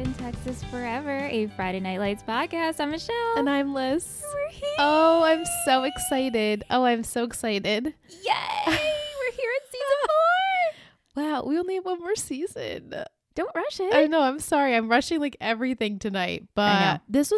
Talkin' Texas Forever, a Friday Night Lights podcast. I'm Michelle. And I'm Liz. We're here. Oh, I'm so excited. Yay! We're here in season 4. Wow, we only have one more season. Don't rush it. I know, I'm sorry. I'm rushing like everything tonight. But this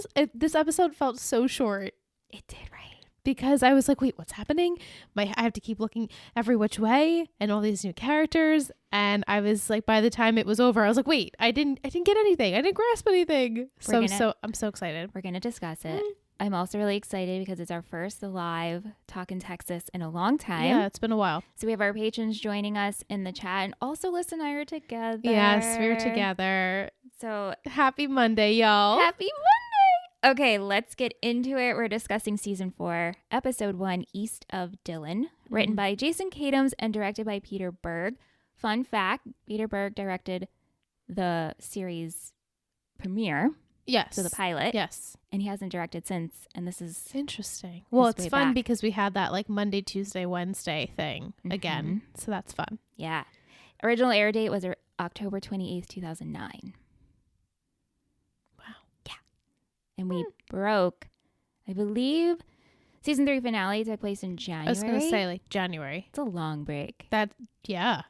episode felt so short. It did, right? Because I was like, wait, what's happening? I have to keep looking every which way and all these new characters. And I was like, by the time it was over, I was like, wait, I didn't get anything. I didn't grasp anything. I'm so excited. We're gonna discuss it. I'm also really excited because it's our first live Talkin' Texas in a long time. Yeah, it's been a while. So we have our patrons joining us in the chat, and also Liz and I are together. Yes, we're together. So happy Monday, y'all. Happy Monday. Okay, let's get into it. We're discussing season 4, episode 1, East of Dillon, written by Jason Katims and directed by Peter Berg. Fun fact, Peter Berg directed the series premiere. Yes. So the pilot. Yes. And he hasn't directed since. And this is interesting. Well, it's fun back. because we had that like Monday, Tuesday, Wednesday thing again. So that's fun. Yeah. Original air date was October 28th, 2009. Wow. Yeah. And we broke, I believe, season 3 finale took place in January. I was going to say like January. It's a long break. Yeah.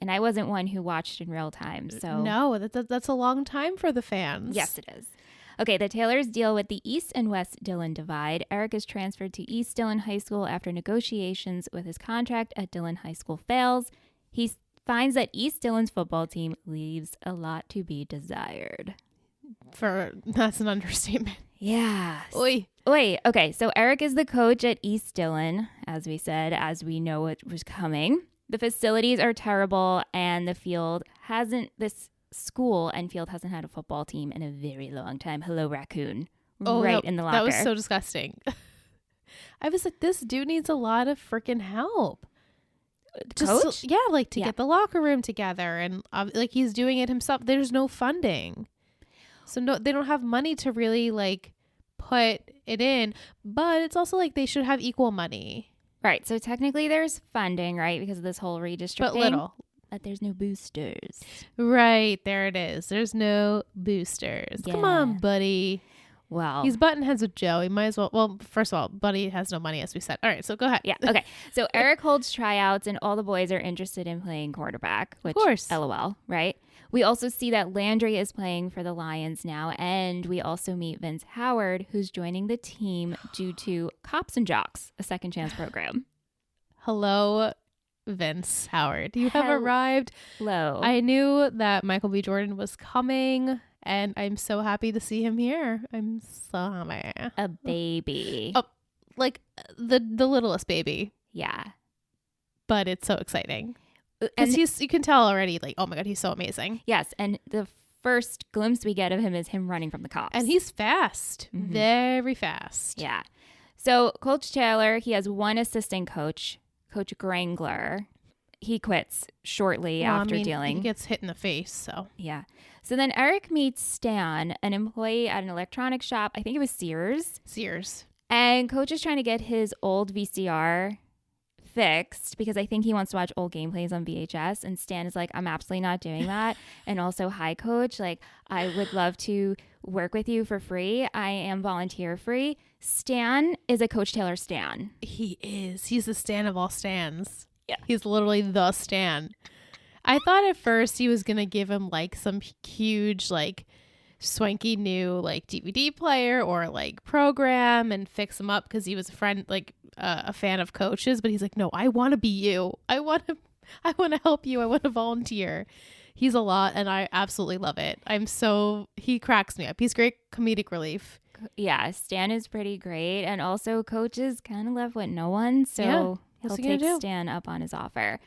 And I wasn't one who watched in real time. So no, that's a long time for the fans. Yes, it is. Okay, the Taylors deal with the East and West Dillon divide. Eric is transferred to East Dillon High School after negotiations with his contract at Dillon High School fails. He finds that East Dillon's football team leaves a lot to be desired. That's an understatement. Yeah. Oi. Okay, so Eric is the coach at East Dillon, as we said, as we know it was coming. The facilities are terrible, and this school and field hasn't had a football team in a very long time. Hello, raccoon. In the locker. That was so disgusting. I was like, this dude needs a lot of freaking help. Coach? Get the locker room together, and like he's doing it himself. There's no funding. So no, they don't have money to really like put it in, but it's also like they should have equal money. Right. So technically there's funding, right? Because of this whole redistricting. But little. But there's no boosters. Right. There it is. There's no boosters. Yeah. Come on, buddy. Well, he's butting heads with Joe. He might as well. Well, first of all, Buddy has no money, as we said. All right. So go ahead. Yeah. Okay. So Eric holds tryouts and all the boys are interested in playing quarterback, which, of course. LOL, right? We also see that Landry is playing for the Lions now. And we also meet Vince Howard, who's joining the team due to Cops and Jocks, a second chance program. Hello, Vince Howard. You have arrived. Hello. I knew that Michael B. Jordan was coming, and I'm so happy to see him here. I'm so happy. A baby. Oh, like the littlest baby. Yeah. But it's so exciting. And you can tell already, like, oh my God, he's so amazing. Yes. And the first glimpse we get of him is him running from the cops. And he's fast. Very fast. Yeah. So Coach Taylor, he has one assistant coach, Coach Grangler. He quits shortly after dealing. He gets hit in the face, so. Yeah. So then Eric meets Stan, an employee at an electronics shop. I think it was Sears. And Coach is trying to get his old VCR fixed because I think he wants to watch old gameplays on VHS. And Stan is like, I'm absolutely not doing that. And also, hi, Coach. Like, I would love to work with you for free. I am volunteer free. Stan is a Coach Taylor Stan. He is. He's the Stan of all Stans. Yeah. He's literally the Stan. I thought at first he was going to give him like some huge, like swanky new like DVD player or like program and fix him up because he was a friend, like a fan of Coach's. But he's like, no, I want to be you. I want to help you. I want to volunteer. He's a lot, and I absolutely love it. He cracks me up. He's great comedic relief. Yeah, Stan is pretty great. And also Coach is kind of left with no one. So he'll take Stan up on his offer.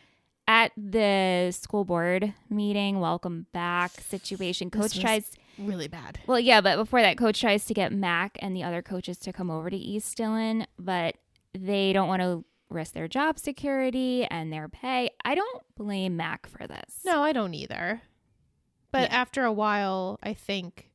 At the school board meeting, welcome back situation, Coach tries really bad. Well, yeah, but before that, Coach tries to get Mac and the other coaches to come over to East Dillon, but they don't want to risk their job security and their pay. I don't blame Mac for this. No, I don't either. But after a while, I think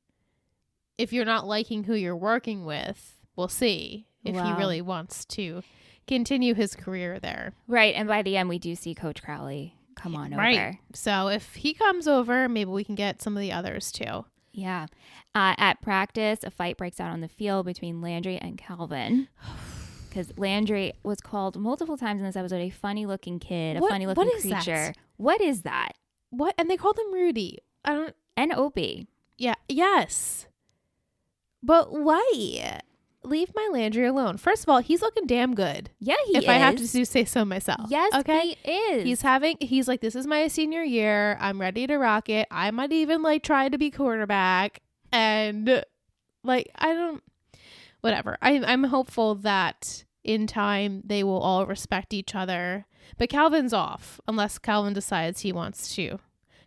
if you're not liking who you're working with, we'll see if he really wants to continue his career there. Right. And by the end, we do see Coach Crowley come on over. So if he comes over, maybe we can get some of the others too. Yeah. At practice, a fight breaks out on the field between Landry and Calvin. Because Landry was called multiple times in this episode a funny-looking kid, a funny-looking creature. That? What is that? What? And they called him Rudy. I don't. And Opie. Yeah. Yes. But why? Leave my Landry alone. First of all, he's looking damn good. Yeah, he is. If I have to say so myself. Yes, okay? he is. He's like, this is my senior year. I'm ready to rock it. I might even like try to be quarterback. And like, whatever. I'm hopeful that in time they will all respect each other. But Calvin's off unless Calvin decides he wants to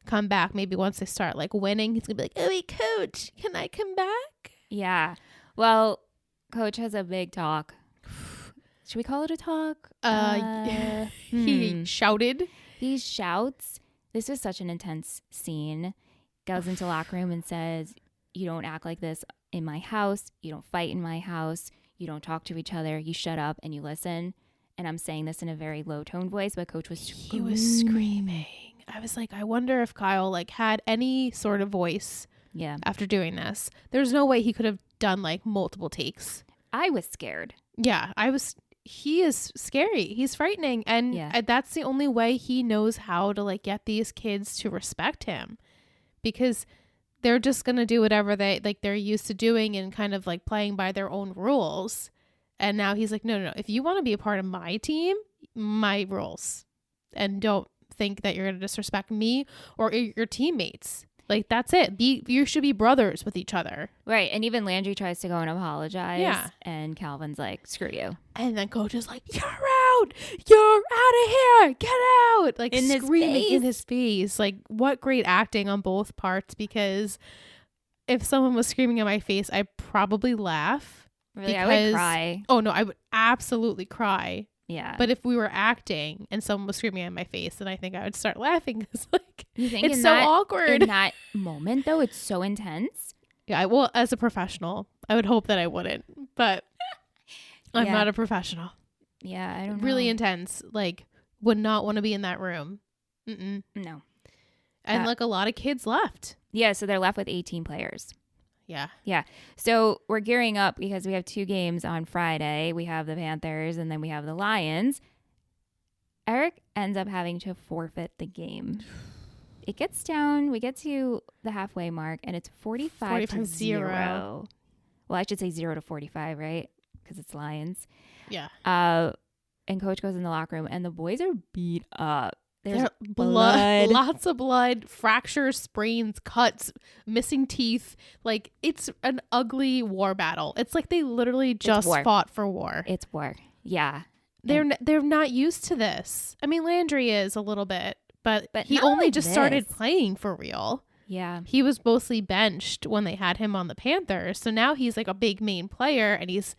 come back. Maybe once they start like winning, he's gonna be like, oh wait, coach, can I come back? Yeah. Well, Coach has a big talk. Should we call it a talk? He shouted. He shouts. This was such an intense scene. Goes into locker room and says, you don't act like this in my house. You don't fight in my house. You don't talk to each other. You shut up and you listen. And I'm saying this in a very low tone voice, but Coach was He was screaming. I was like, I wonder if Kyle like had any sort of voice. Yeah. After doing this, there's no way he could have done like multiple takes. I was scared. Yeah, he is scary. He's frightening. And that's the only way he knows how to like get these kids to respect him, because they're just going to do whatever they're used to doing and kind of like playing by their own rules. And now he's like, no. If you want to be a part of my team, my rules, and don't think that you're going to disrespect me or your teammates. Like, that's it. You should be brothers with each other. Right. And even Landry tries to go and apologize. Yeah. And Calvin's like, screw you. And then Coach is like, you're out. You're out of here. Get out. Like, screaming in his face. Like, what great acting on both parts. Because if someone was screaming in my face, I'd probably laugh. Really? I would cry. Oh, no. I would absolutely cry. Yeah. But if we were acting and someone was screaming in my face, then I think I would start laughing because like it's so awkward. In that moment, though, it's so intense. Yeah. Well, as a professional, I would hope that I wouldn't, but I'm not a professional. Yeah, I don't know. Really intense. Like, would not want to be in that room. No. And like a lot of kids left. Yeah. So they're left with 18 players. Yeah. Yeah. So we're gearing up because we have 2 games on Friday. We have the Panthers and then we have the Lions. Eric ends up having to forfeit the game. It gets down. We get to the halfway mark and it's 45-0. Well, I should say 0-45, right? Because it's Lions. Yeah. And Coach goes in the locker room and the boys are beat up. There's blood, lots of blood, fractures, sprains, cuts, missing teeth. Like, it's an ugly war battle. It's like they literally just fought for war. It's war. Yeah. They're not used to this. I mean, Landry is a little bit, but he only like just started playing for real. Yeah. He was mostly benched when they had him on the Panthers. So now he's like a big main player and it's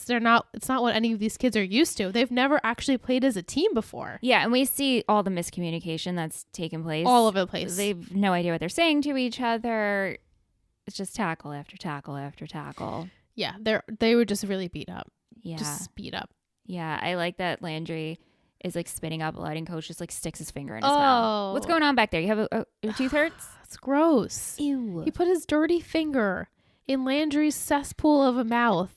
not what any of these kids are used to. They've never actually played as a team before. Yeah, and we see all the miscommunication that's taken place. All over the place. They've no idea what they're saying to each other. It's just tackle after tackle after tackle. Yeah, they were just really beat up. Yeah. Just beat up. Yeah, I like that Landry is like spitting up blood and Coach just like sticks his finger in his mouth. What's going on back there? You have your tooth hurts? It's gross. Ew. He put his dirty finger in Landry's cesspool of a mouth,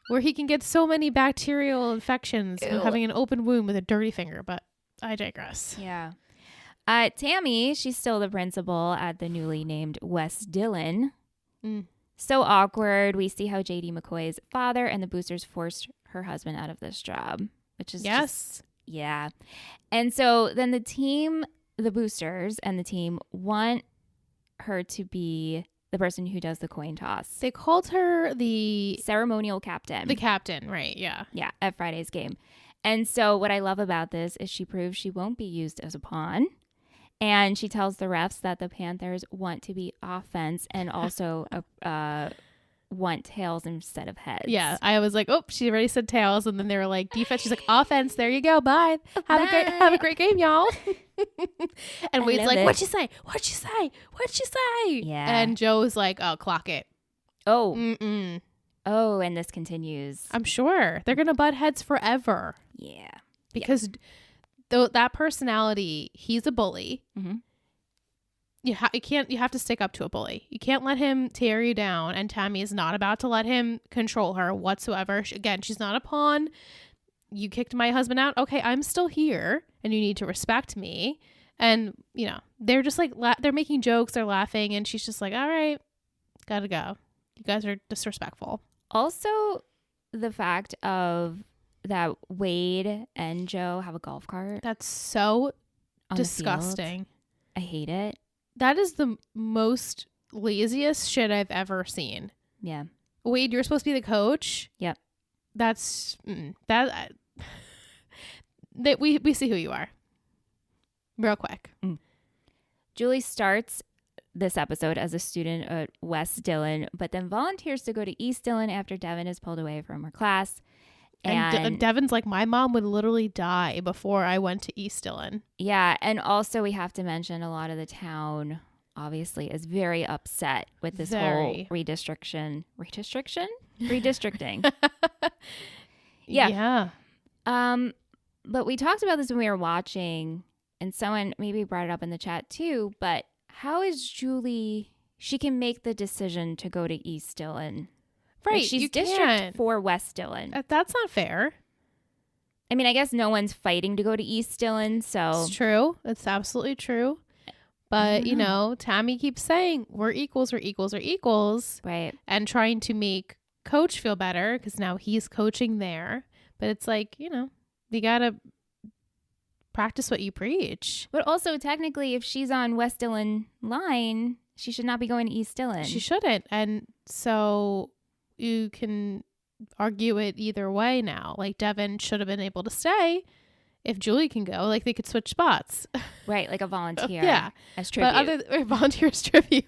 where he can get so many bacterial infections from having an open wound with a dirty finger. But I digress. Yeah. Tammy, she's still the principal at the newly named West Dillon. So awkward. We see how JD McCoy's father and the boosters forced her husband out of this job, which is yeah. And so then the boosters and the team want her to be the person who does the coin toss. They called her the ceremonial captain. The captain, right? Yeah. Yeah, at Friday's game. And so what I love about this is she proves she won't be used as a pawn. And she tells the refs that the Panthers want to be offense and also want tails instead of heads. Yeah, I was like, oh, she already said tails, and then they were like defense. She's like offense. There you go. Bye. Have a great game, y'all. And Wade's like, what'd you say? What'd you say? What'd you say? Yeah. And Joe's like, oh, clock it. Oh. Oh, and this continues. I'm sure they're gonna butt heads forever. Yeah. Because that personality, he's a bully. you have to stick up to a bully. You can't let him tear you down, and Tammy is not about to let him control her whatsoever. Again, she's not a pawn. You kicked my husband out. Okay, I'm still here, and you need to respect me. And, you know, they're just like, they're making jokes, they're laughing, and she's just like, all right, gotta go. You guys are disrespectful. Also, the fact of that Wade and Joe have a golf cart. That's so disgusting. I hate it. That is the most laziest shit I've ever seen. Yeah. Wade, you're supposed to be the coach. Yep. That's that we see who you are. Real quick. Julie starts this episode as a student at West Dillon, but then volunteers to go to East Dillon after Devin is pulled away from her class. And Devin's like, my mom would literally die before I went to East Dillon. Yeah. And also we have to mention a lot of the town obviously is very upset with this whole redistricting. Yeah. But we talked about this when we were watching, and someone maybe brought it up in the chat too, but how is Julie, she can make the decision to go to East Dillon. Right. Like she's district for West Dillon. That's not fair. I mean, I guess no one's fighting to go to East Dillon, so. It's true. It's absolutely true. But, you know, Tammy keeps saying, we're equals. Right. And trying to make Coach feel better because now he's coaching there. But it's like, you know, you got to practice what you preach. But also, technically, if she's on West Dillon line, she should not be going to East Dillon. She shouldn't. And so you can argue it either way now. Like, Devin should have been able to stay. If Julie can go, like they could switch spots. Right, like a volunteer. Yeah. As tribute. But volunteer as tribute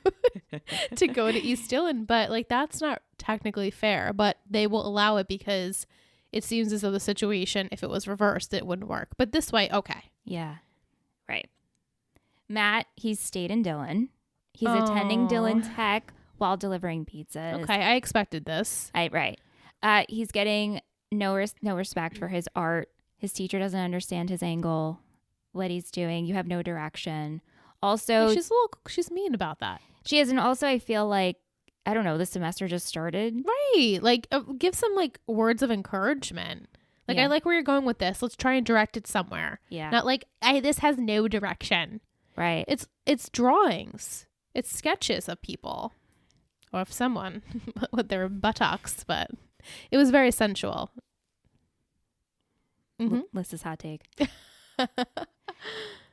to go to East Dillon. But like that's not technically fair. But they will allow it because it seems as though the situation, if it was reversed, it wouldn't work. But this way, okay. Yeah. Right. Matt, he's stayed in Dillon. He's attending Dillon Tech while delivering pizzas. Okay, I expected this. Right. He's getting no respect for his art. His teacher doesn't understand his angle, what he's doing. You have no direction. Also, she's mean about that. She is, and also I feel like, I don't know, the semester just started. Right. Like, give some like words of encouragement. Like, I like where you're going with this. Let's try and direct it somewhere. Yeah. Not like, this has no direction. Right. It's drawings. It's sketches of people or of someone with their buttocks, but it was very sensual. Mm-hmm. Lisa's hot take.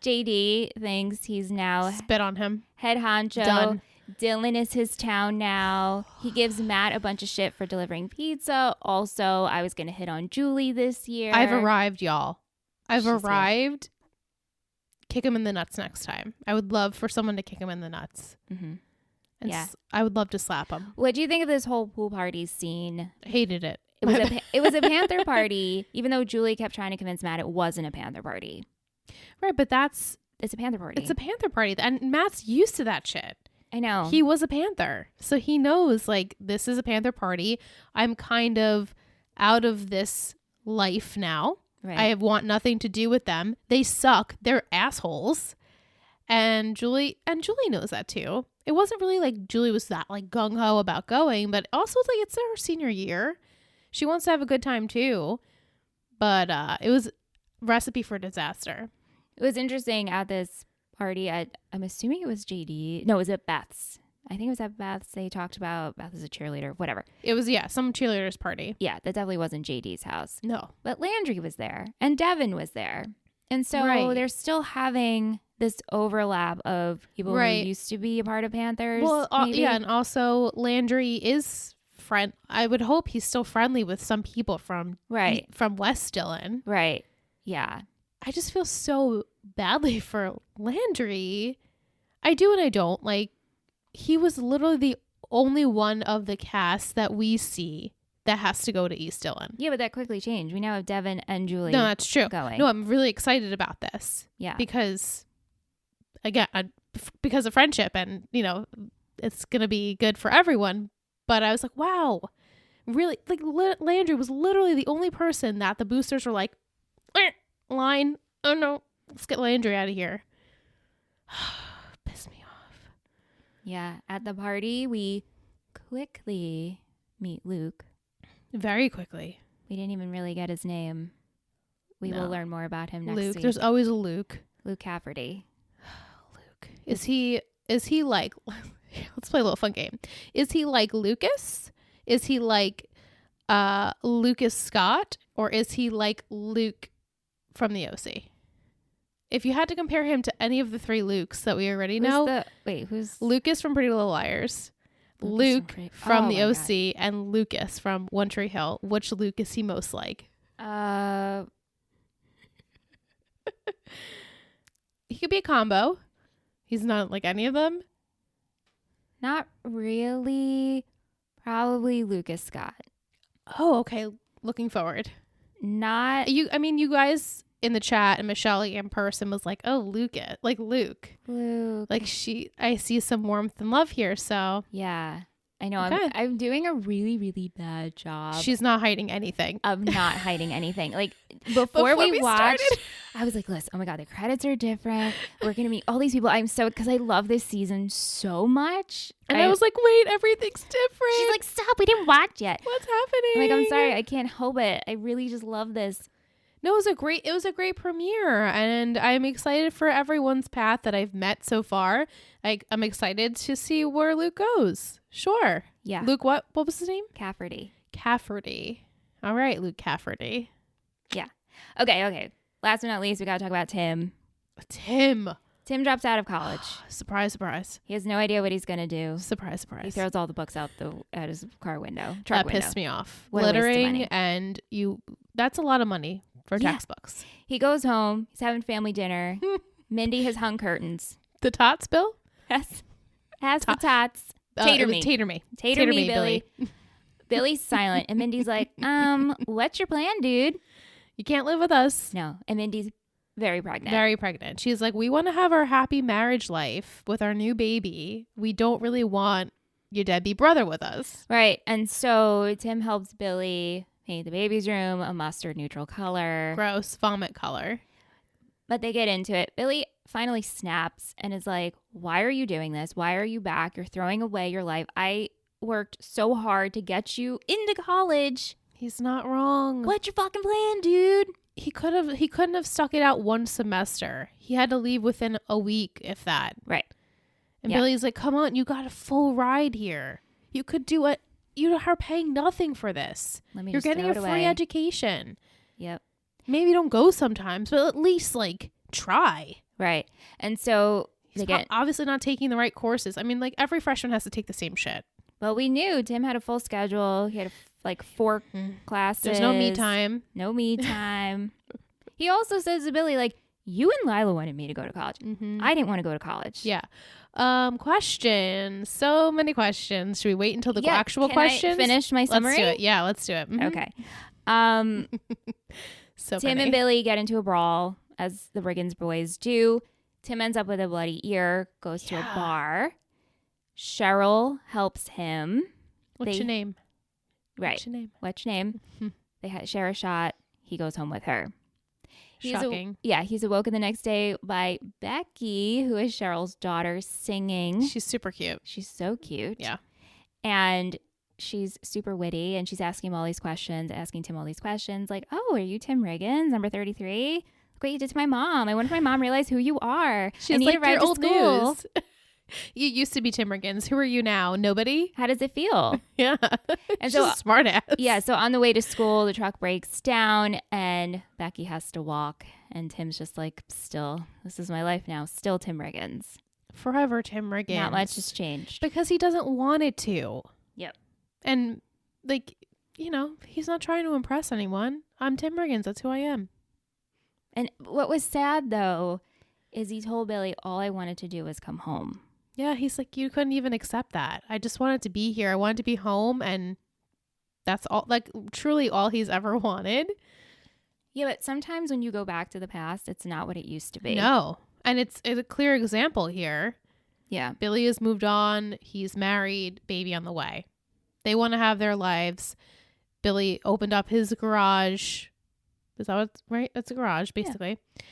JD thinks he's now spit on him. Head honcho. Done. Dillon is his town now. He gives Matt a bunch of shit for delivering pizza. Also, I was going to hit on Julie this year. I've arrived, y'all. She's arrived. Here. Kick him in the nuts next time. I would love for someone to kick him in the nuts. Mm-hmm. And I would love to slap him. What do you think of this whole pool party scene? Hated it. It was a Panther party, even though Julie kept trying to convince Matt it wasn't a Panther party. Right, but it's a Panther party. It's a Panther party, and Matt's used to that shit. I know. He was a Panther, so he knows, like, this is a Panther party. I'm kind of out of this life now. Right. I want nothing to do with them. They suck. They're assholes. And Julie knows that too. It wasn't really like Julie was that like gung-ho about going, but also it's like it's her senior year. She wants to have a good time too. But it was recipe for disaster. It was interesting at this party I'm assuming it was JD. No, it was at Beth's. I think it was at Beth's. They talked about Beth as a cheerleader, whatever. It was, some cheerleaders party. Yeah, that definitely wasn't JD's house. No. But Landry was there and Devin was there. And so they're still having this overlap of people who used to be a part of Panthers. Well, and also Landry is I would hope he's still friendly with some people from West Dillon. Right. Yeah. I just feel so badly for Landry. I do and I don't. Like, he was literally the only one of the cast that we see that has to go to East Dillon. Yeah, but that quickly changed. We now have Devin and Julie. No, that's true. Going. No, I'm really excited about this. Yeah. Because, again, because of friendship and, it's going to be good for everyone. But I was like, wow, really? Like, Landry was literally the only person that the boosters were like, line. Oh, no, let's get Landry out of here. Piss me off. Yeah. At the party, we quickly meet Luke. Very quickly. We didn't even really get his name. We will learn more about him next Luke. week. There's always a Luke. Luke Cafferty. Luke. Is he like, let's play a little fun game. Is he like Lucas? Is he like Lucas Scott? Or is he like Luke from the OC? If you had to compare him to any of the 3 Lukes that we already know. Who's Lucas from Pretty Little Liars, Luke from the OC, and Lucas from One Tree Hill. Which Luke is he most like? He could be a combo. He's not like any of them. Not really. Probably Lucas Scott. Oh, okay. Looking forward. Not you. I mean, you guys in the chat and Michelle in person was like, "Oh, Luke, like Luke, like I see some warmth and love here." So yeah, I know. Okay. I'm doing a really, really bad job. She's not hiding anything. Of not hiding anything. Like before we watched, I was like, listen, oh my God, the credits are different. We're going to meet all these people. I'm so, because I love this season so much. And I was like, wait, everything's different. She's like, stop, we didn't watch yet. What's happening? I'm like, I'm sorry, I can't help it. I really just love this. No, it was a great premiere, and I'm excited for everyone's path that I've met so far. I'm excited to see where Luke goes. Sure. Yeah. Luke, what was his name? Cafferty. All right, Luke Cafferty. Yeah. Okay. Last but not least, we got to talk about Tim. Tim drops out of college. Surprise. He has no idea what he's going to do. Surprise. He throws all the books out at his truck window. That pissed me off. What Littering, and that's a lot of money for textbooks. He goes home. He's having family dinner. Mindy has hung curtains. The tots, Bill? Yes. Has the tots. Tater me, Billy. Billy's silent. And Mindy's like, what's your plan, dude? You can't live with us. No. And Mindy's very pregnant. She's like, we want to have our happy marriage life with our new baby. We don't really want your deadbeat brother with us. Right. And so Tim helps Billy paint the baby's room a mustard neutral color. Gross. Vomit color. But they get into it. Billy finally snaps and is like, why are you doing this? Why are you back? You're throwing away your life. I worked so hard to get you into college. He's not wrong. What's your fucking plan, dude? He couldn't have stuck it out one semester. He had to leave within a week, if that. Right. And Billy's like, come on, you got a full ride here. You could do it. You are paying nothing for this. You're getting a free education. Yep. Maybe don't go sometimes, but at least try. Right. And so he's obviously not taking the right courses. I mean, every freshman has to take the same shit. Well, we knew Tim had a full schedule. He had 4 classes. There's no me time. He also says to Billy, you and Lila wanted me to go to college. Mm-hmm. I didn't want to go to college. Yeah. Questions. So many questions. Should we wait until the actual questions? I finish my summary? Let's do it. Yeah, let's do it. Mm-hmm. Okay. So Tim and Billy get into a brawl, as the Riggins boys do. Tim ends up with a bloody ear, goes to a bar. Cheryl helps him. What's your name? Right. What's your name? They share a shot. He goes home with her. Shocking. He's awoken the next day by Becky, who is Cheryl's daughter, singing. She's super cute. She's so cute. Yeah. And she's super witty, and she's asking Tim all these questions, like, oh, are you Tim Riggins, number 33? Look what you did to my mom. I wonder if my mom realized who you are. She's like, your old news. You used to be Tim Riggins. Who are you now? Nobody? How does it feel? Yeah. And she's a smart ass. Yeah. So on the way to school, the truck breaks down and Becky has to walk. And Tim's just like, still, this is my life now. Still Tim Riggins. Forever Tim Riggins. Not much has changed. Because he doesn't want it to. Yep. And he's not trying to impress anyone. I'm Tim Riggins. That's who I am. And what was sad, though, is he told Billy, all I wanted to do was come home. Yeah, he's like, you couldn't even accept that. I just wanted to be here. I wanted to be home, and that's all, truly all he's ever wanted. Yeah, but sometimes when you go back to the past, it's not what it used to be. No. And it's a clear example here. Yeah. Billy has moved on. He's married. Baby on the way. They want to have their lives. Billy opened up his garage. Is that what's right? It's a garage, basically. Yeah.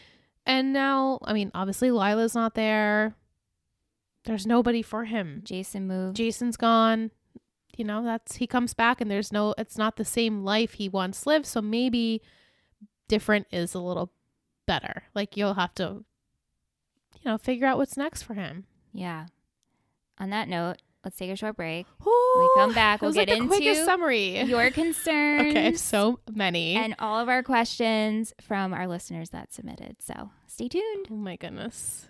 And now, I mean, obviously Lila's not there. there's nobody for him. Jason moved. Jason's gone. You know, he comes back and it's not the same life he once lived. So maybe different is a little better. Like, you'll have to, figure out what's next for him. Yeah. On that note, let's take a short break. Ooh, When we come back, we'll get into quickest summary. Your concerns. Okay, I have so many. And all of our questions from our listeners that submitted. So stay tuned. Oh my goodness.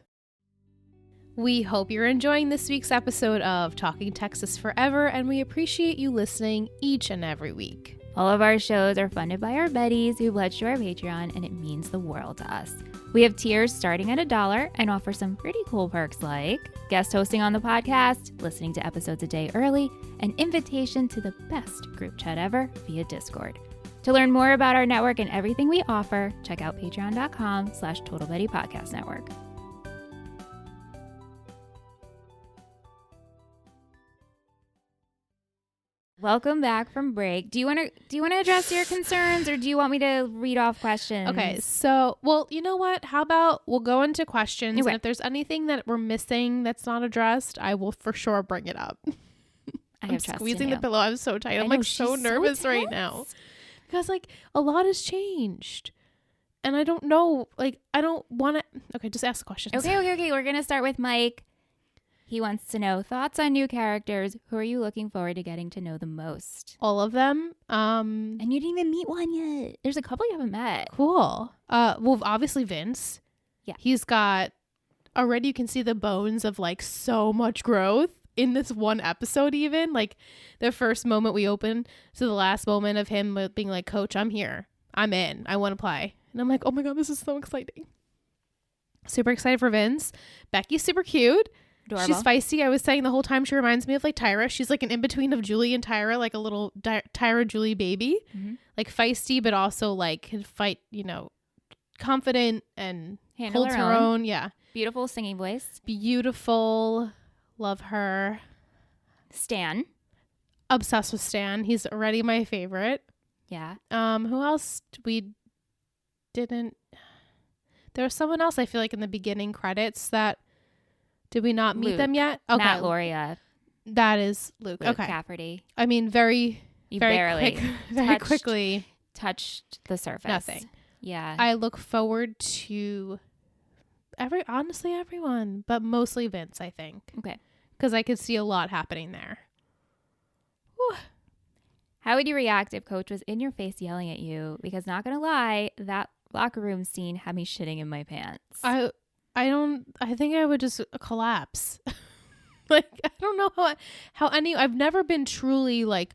We hope you're enjoying this week's episode of Talking Texas Forever, and we appreciate you listening each and every week. All of our shows are funded by our buddies who pledge to our Patreon, and it means the world to us. We have tiers starting at $1 and offer some pretty cool perks like guest hosting on the podcast, listening to episodes a day early, an invitation to the best group chat ever via Discord. To learn more about our network and everything we offer, check out patreon.com/Total Betty Podcast Network. Welcome back from break. Do you want to address your concerns, or do you want me to read off questions? Okay, so, well, you know what? How about we'll go into questions, Okay. and if there's anything that we're missing that's not addressed, I will for sure bring it up. I'm squeezing the pillow. I'm so tight. I'm like so nervous right now because like a lot has changed, and I don't know. Like, I don't want to. Okay, just ask the questions. Okay. We're gonna start with Mike. He wants to know thoughts on new characters. Who are you looking forward to getting to know the most? All of them. And you didn't even meet one yet. There's a couple you haven't met. Cool. Well, obviously Vince. Yeah. He's got already. You can see the bones of like so much growth in this one episode. Even like the first moment we open to the last moment of him being like, "Coach, I'm here. I'm in. I want to play." And I'm like, "Oh my god, this is so exciting." Super excited for Vince. Becky's super cute. Adorable. She's feisty. I was saying the whole time she reminds me of like Tyra. She's like an in-between of Julie and Tyra, like a little Tyra Julie baby. Mm-hmm. Like feisty, but also like can fight, confident and Handle holds her her own. own. Yeah. Beautiful singing voice. Beautiful. Love her. Stan. Obsessed with Stan. He's already my favorite. Yeah. Who else we didn't? There was someone else I feel like in the beginning credits that did we not meet Luke. them yet? Okay. Matt Loria. That is Luke. Luke Okay. Cafferty. I mean, very Barely quick, very quickly. touched the surface. Nothing. Yeah. I look forward to honestly everyone, but mostly Vince, I think. Okay. Because I could see a lot happening there. Whew. How would you react if Coach was in your face yelling at you? Because not gonna lie, that locker room scene had me shitting in my pants. I think I would just collapse. Like, I don't know I've never been truly like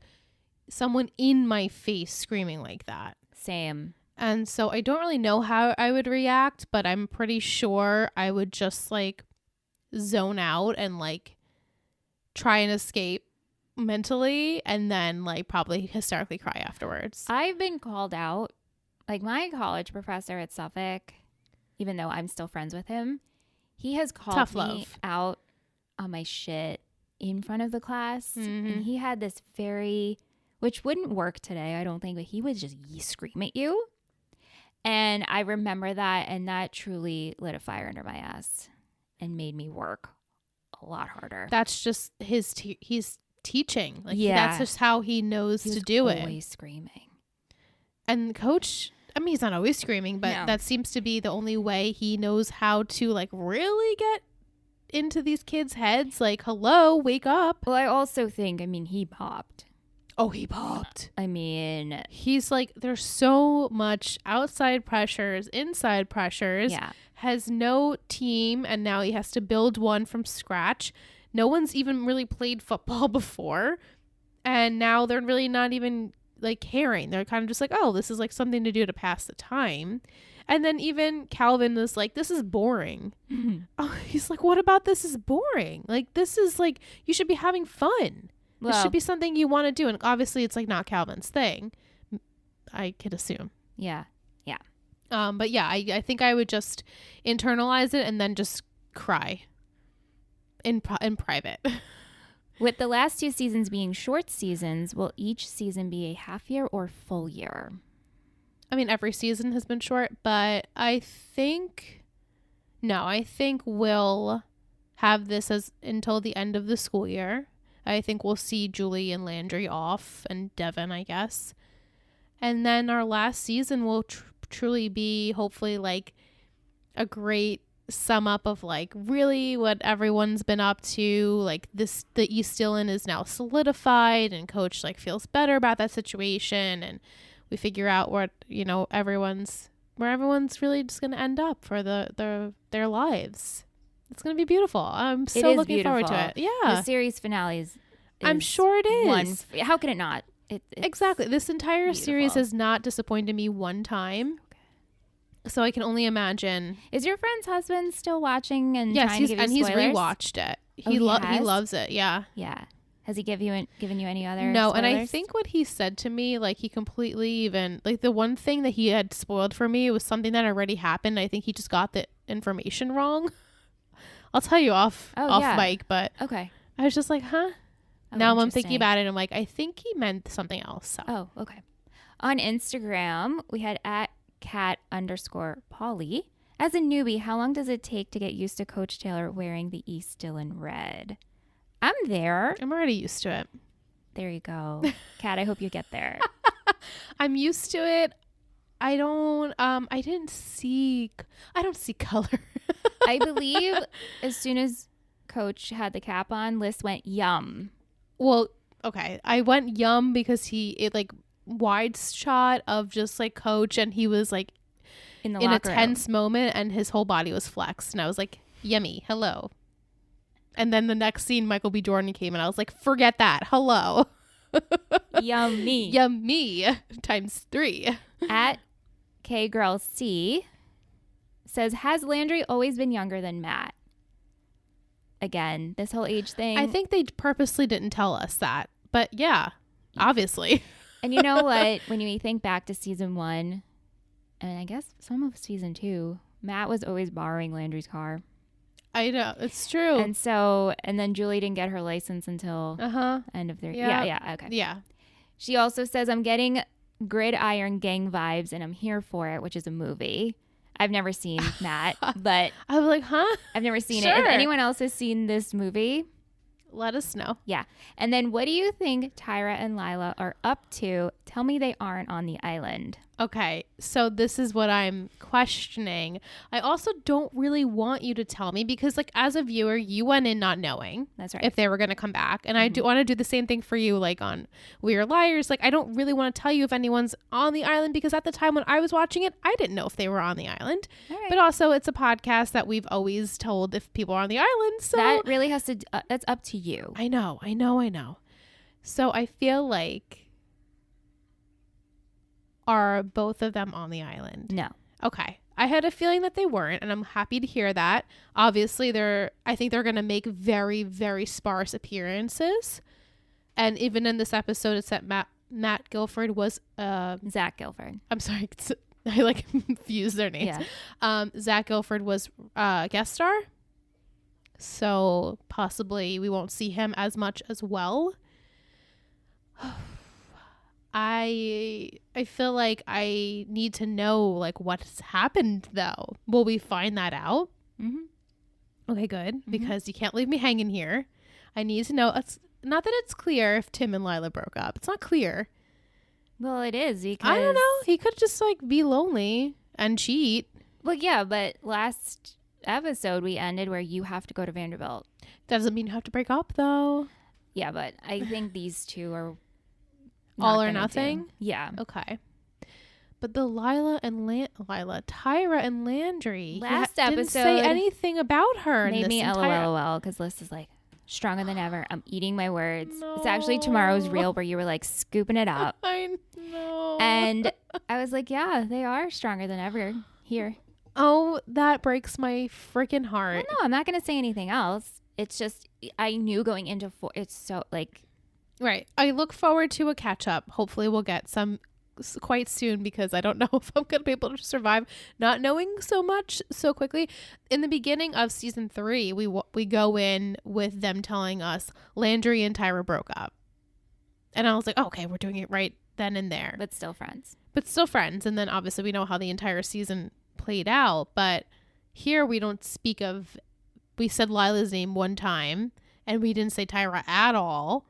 someone in my face screaming like that. Same. And so I don't really know how I would react, but I'm pretty sure I would just like zone out and like try and escape mentally and then like probably hysterically cry afterwards. I've been called out. Like my college professor at Suffolk, even though I'm still friends with him, he has called me out on my shit in front of the class. Mm-hmm. And he had this which wouldn't work today, I don't think, but he would just scream at you. And I remember that, and that truly lit a fire under my ass and made me work a lot harder. That's just he's teaching. Like, yeah. That's just how he knows to do it. Always screaming. And Coach, I mean, he's not always screaming, but that seems to be the only way he knows how to like really get into these kids' heads. Like, hello, wake up. Well, I also think, he popped. Oh, he popped. He's like, there's so much outside pressures, inside pressures. Yeah. Has no team, and now he has to build one from scratch. No one's even really played football before, and now they're really not even like caring. They're kind of just like, oh, this is like something to do to pass the time. And then even Calvin is like, this is boring. Mm-hmm. Oh, he's like, what about this is boring? Like, this is like, you should be having fun. Well, this should be something you want to do. And obviously it's like not Calvin's thing, I could assume. Yeah. But yeah, I think I would just internalize it and then just cry in private. With the last 2 seasons being short seasons, will each season be a half year or full year? I mean, every season has been short, but I think Will have this as until the end of the school year. I think we'll see Julie and Landry off, and Devin, I guess. And then our last season will truly be hopefully like a great sum up of like really what everyone's been up to. Like the East Dillon is now solidified, and coach like feels better about that situation, and we figure out what, you know, everyone's really just going to end up for their lives. It's going to be beautiful. I'm so looking forward to it. Yeah. The series finale is I'm sure it is. How can it not? It's exactly. This entire beautiful. series has not disappointed me one time. Okay. So I can only imagine. Is your friend's husband still watching and yes, trying to give you spoilers? He's rewatched it. He loves it. Yeah. Yeah. Has he given you any other No, spoilers? and I think what he said to me, like he completely even, like the one thing that he had spoiled for me was something that already happened. I think he just got the information wrong. I'll tell you off mic, but okay. I was just like, huh? Oh, now I'm thinking about it. I'm like, I think he meant something else. So. Oh, okay. On Instagram, we had @cat_Polly. As a newbie, how long does it take to get used to Coach Taylor wearing the East Dillon red? I'm there. I'm already used to it. There you go. Kat, I hope you get there. I'm used to it. I don't see color. I believe as soon as Coach had the cap on, Liz went yum. Well, okay. I went yum because it wide shot of just like Coach, and he was like in a tense moment, and his whole body was flexed, and I was like, yummy, hello. And then the next scene, Michael B. Jordan came, and I was like, forget that, hello. Yummy. Yummy times 3. @KGirlC says, has Landry always been younger than Matt? Again, this whole age thing. I think they purposely didn't tell us that. But yeah, obviously. And you know what? When you think back to season 1, and I guess some of season 2, Matt was always borrowing Landry's car. I know. It's true. And then Julie didn't get her license until end of their... Yeah, okay. Yeah. She also says, I'm getting Gridiron Gang vibes, and I'm here for it, which is a movie. I've never seen Matt, but... I was like, huh? I've never seen it. If anyone else has seen this movie... let us know. Yeah. And then what do you think Tyra and Lila are up to? Tell me they aren't on the island. Okay, so this is what I'm questioning. I also don't really want you to tell me because, like, as a viewer, you went in not knowing. That's right. If they were going to come back. And I do want to do the same thing for you, like on We Are Liars. Like, I don't really want to tell you if anyone's on the island because at the time when I was watching it, I didn't know if they were on the island. All right. But also, it's a podcast that we've always told if people are on the island. So that really has to, that's up to you. I know. So I feel like... are both of them on the island? No. Okay. I had a feeling that they weren't, and I'm happy to hear that. Obviously, I think they're going to make very, very sparse appearances. And even in this episode, it's that Matt Guilford was... Zach Guilford. I'm sorry. I confused their names. Yeah. Zach Guilford was a guest star. So possibly we won't see him as much as well. I feel like I need to know like what's happened though. Will we find that out? Mm-hmm. Okay, good. Mm-hmm. Because you can't leave me hanging here. I need to know. It's not that it's clear if Tim and Lila broke up. It's not clear. Well, it is because I don't know. He could just like be lonely and cheat. Well, yeah, but last episode we ended where you have to go to Vanderbilt. Doesn't mean you have to break up though. Yeah, but I think these two are all or nothing. Yeah. Okay. But the Tyra and Landry last episode didn't say anything about her. Made me LOL because Liz is like stronger than ever. I'm eating my words. No. It's actually tomorrow's reel where you were like scooping it up. I know. And I was like, yeah, they are stronger than ever here. Oh, that breaks my freaking heart. Well, no, I'm not going to say anything else. It's just I knew going into it's so like. Right. I look forward to a catch up. Hopefully we'll get some quite soon because I don't know if I'm going to be able to survive not knowing so much so quickly. In the beginning of season 3, we go in with them telling us Landry and Tyra broke up. And I was like, oh, okay, we're doing it right then and there. But still friends. And then obviously we know how the entire season played out. But here we don't speak of we said Lila's name one time and we didn't say Tyra at all.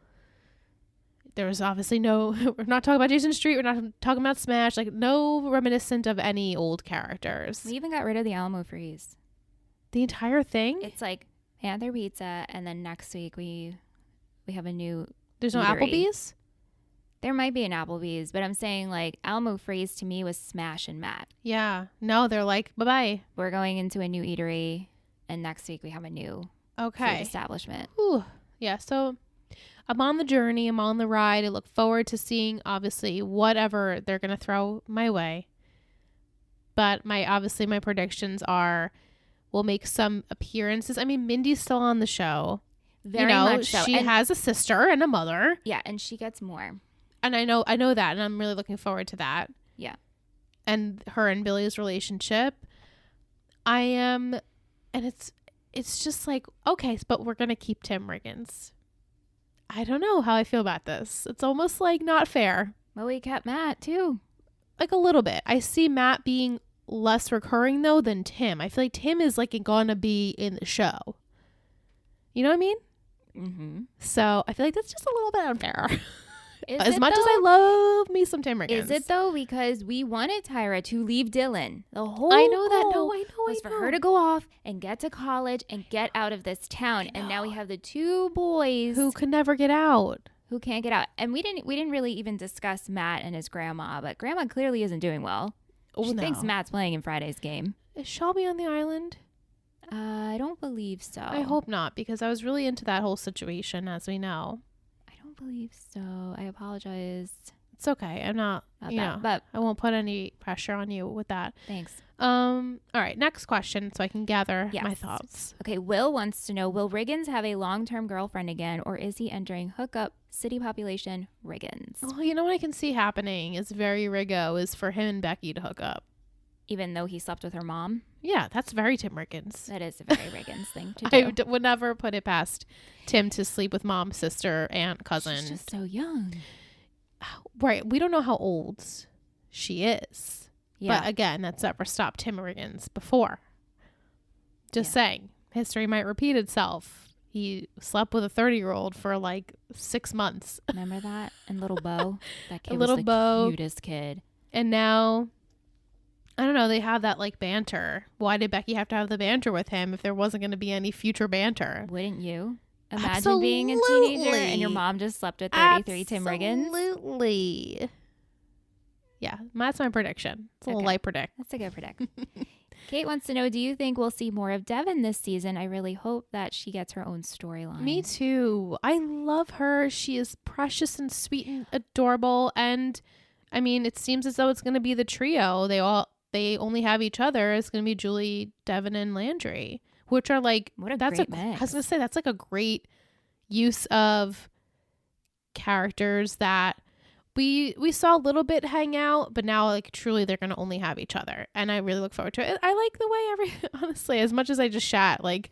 There was obviously no, we're not talking about Jason Street. We're not talking about Smash. Like, no reminiscent of any old characters. We even got rid of the Alamo Freeze. The entire thing? It's like Panther Pizza, and then next week we have a new There's no eatery. Applebee's? There might be an Applebee's, but I'm saying like Alamo Freeze to me was Smash and Matt. Yeah. No, they're like, bye-bye. We're going into a new eatery, and next week we have a new food establishment. Ooh. Yeah, so I'm on the journey. I'm on the ride. I look forward to seeing, obviously, whatever they're going to throw my way. But my predictions are we'll make some appearances. I mean, Mindy's still on the show. Very much so. She has a sister and a mother. Yeah, and she gets more. And I know that, and I'm really looking forward to that. Yeah. And her and Billy's relationship. I am, and it's just like, okay, but we're going to keep Tim Riggins. I don't know how I feel about this. It's almost like not fair. Well, we kept Matt too. Like a little bit. I see Matt being less recurring though than Tim. I feel like Tim is like gonna be in the show. You know what I mean? Mm-hmm. So I feel like that's just a little bit unfair. As much as I love me some Tim Riggins. Is it though? Because we wanted Tyra to leave Dillon. The whole I know that. goal No, I know. was for her to go off and get to college and get out of this town. And now we have the two boys who could never get out. Who can't get out. And we didn't really even discuss Matt and his grandma, but grandma clearly isn't doing well. She thinks Matt's playing in Friday's game. Is Shelby on the island? I don't believe so. I hope not, because I was really into that whole situation, as we know. I don't believe so. I apologize. It's okay. I'm not, but I won't put any pressure on you with that. Thanks. All right, next question so I can gather my thoughts. Okay, Will wants to know, will Riggins have a long-term girlfriend again, or is he entering hookup city population Riggins? Well, you know what I can see happening is very Riggo is for him and Becky to hook up. Even though he slept with her mom? Yeah, that's very Tim Riggins. That is a very Riggins thing to do. I would never put it past Tim to sleep with mom, sister, aunt, cousin. She's just so young. Right. We don't know how old she is. Yeah. But again, that's never stopped Tim Riggins before. Just saying. History might repeat itself. He slept with a 30-year-old for like 6 months. Remember that? And little Bo? That kid was the cutest kid. And now, I don't know, they have that like banter. Why did Becky have to have the banter with him if there wasn't going to be any future banter? Wouldn't you? Imagine being a teenager and your mom just slept with 33 Tim Riggins. Absolutely. Yeah, that's my prediction. It's a little light predict. That's a good predict. Kate wants to know, do you think we'll see more of Devin this season? I really hope that she gets her own storyline. Me too. I love her. She is precious and sweet and adorable. And I mean, it seems as though it's going to be the trio. They only have each other. It's going to be Julie, Devin, and Landry, which are like, what a great mix. I was going to say, that's like a great use of characters that we saw a little bit hang out, but now like truly they're going to only have each other. And I really look forward to it. I like the way honestly, as much as I just chat, like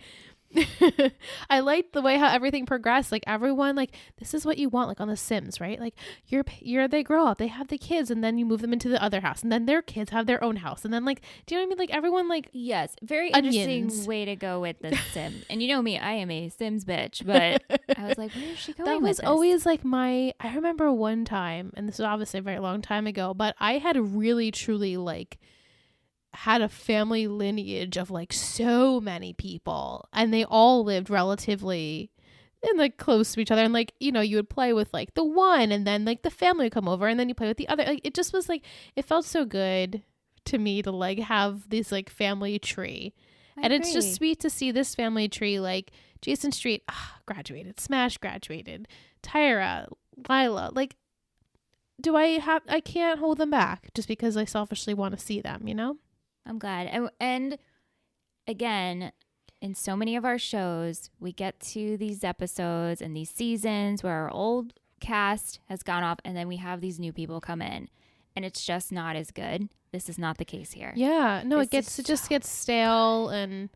I liked the way how everything progressed. Like everyone, like this is what you want, like on The Sims, right? Like they grow up, they have the kids, and then you move them into the other house, and then their kids have their own house, and then like, do you know what I mean? Like everyone, like yes, very onions. Interesting way to go with the Sims. And you know me, I am a Sims bitch, but I was like, where is she going? That was always like I remember one time, and this was obviously a very long time ago, but I had really truly like had a family lineage of like so many people, and they all lived relatively and like close to each other, and like, you know, you would play with like the one, and then like the family would come over, and then you play with the other. Like it just was like, it felt so good to me to like have this like family tree. And it's just sweet to see this family tree, like Jason Street graduated, Smash graduated, Tyra, Lila, like I can't hold them back just because I selfishly want to see them, you know? I'm glad. And again, in so many of our shows, we get to these episodes and these seasons where our old cast has gone off, and then we have these new people come in, and it's just not as good. This is not the case here. Yeah, no, it just gets stale, and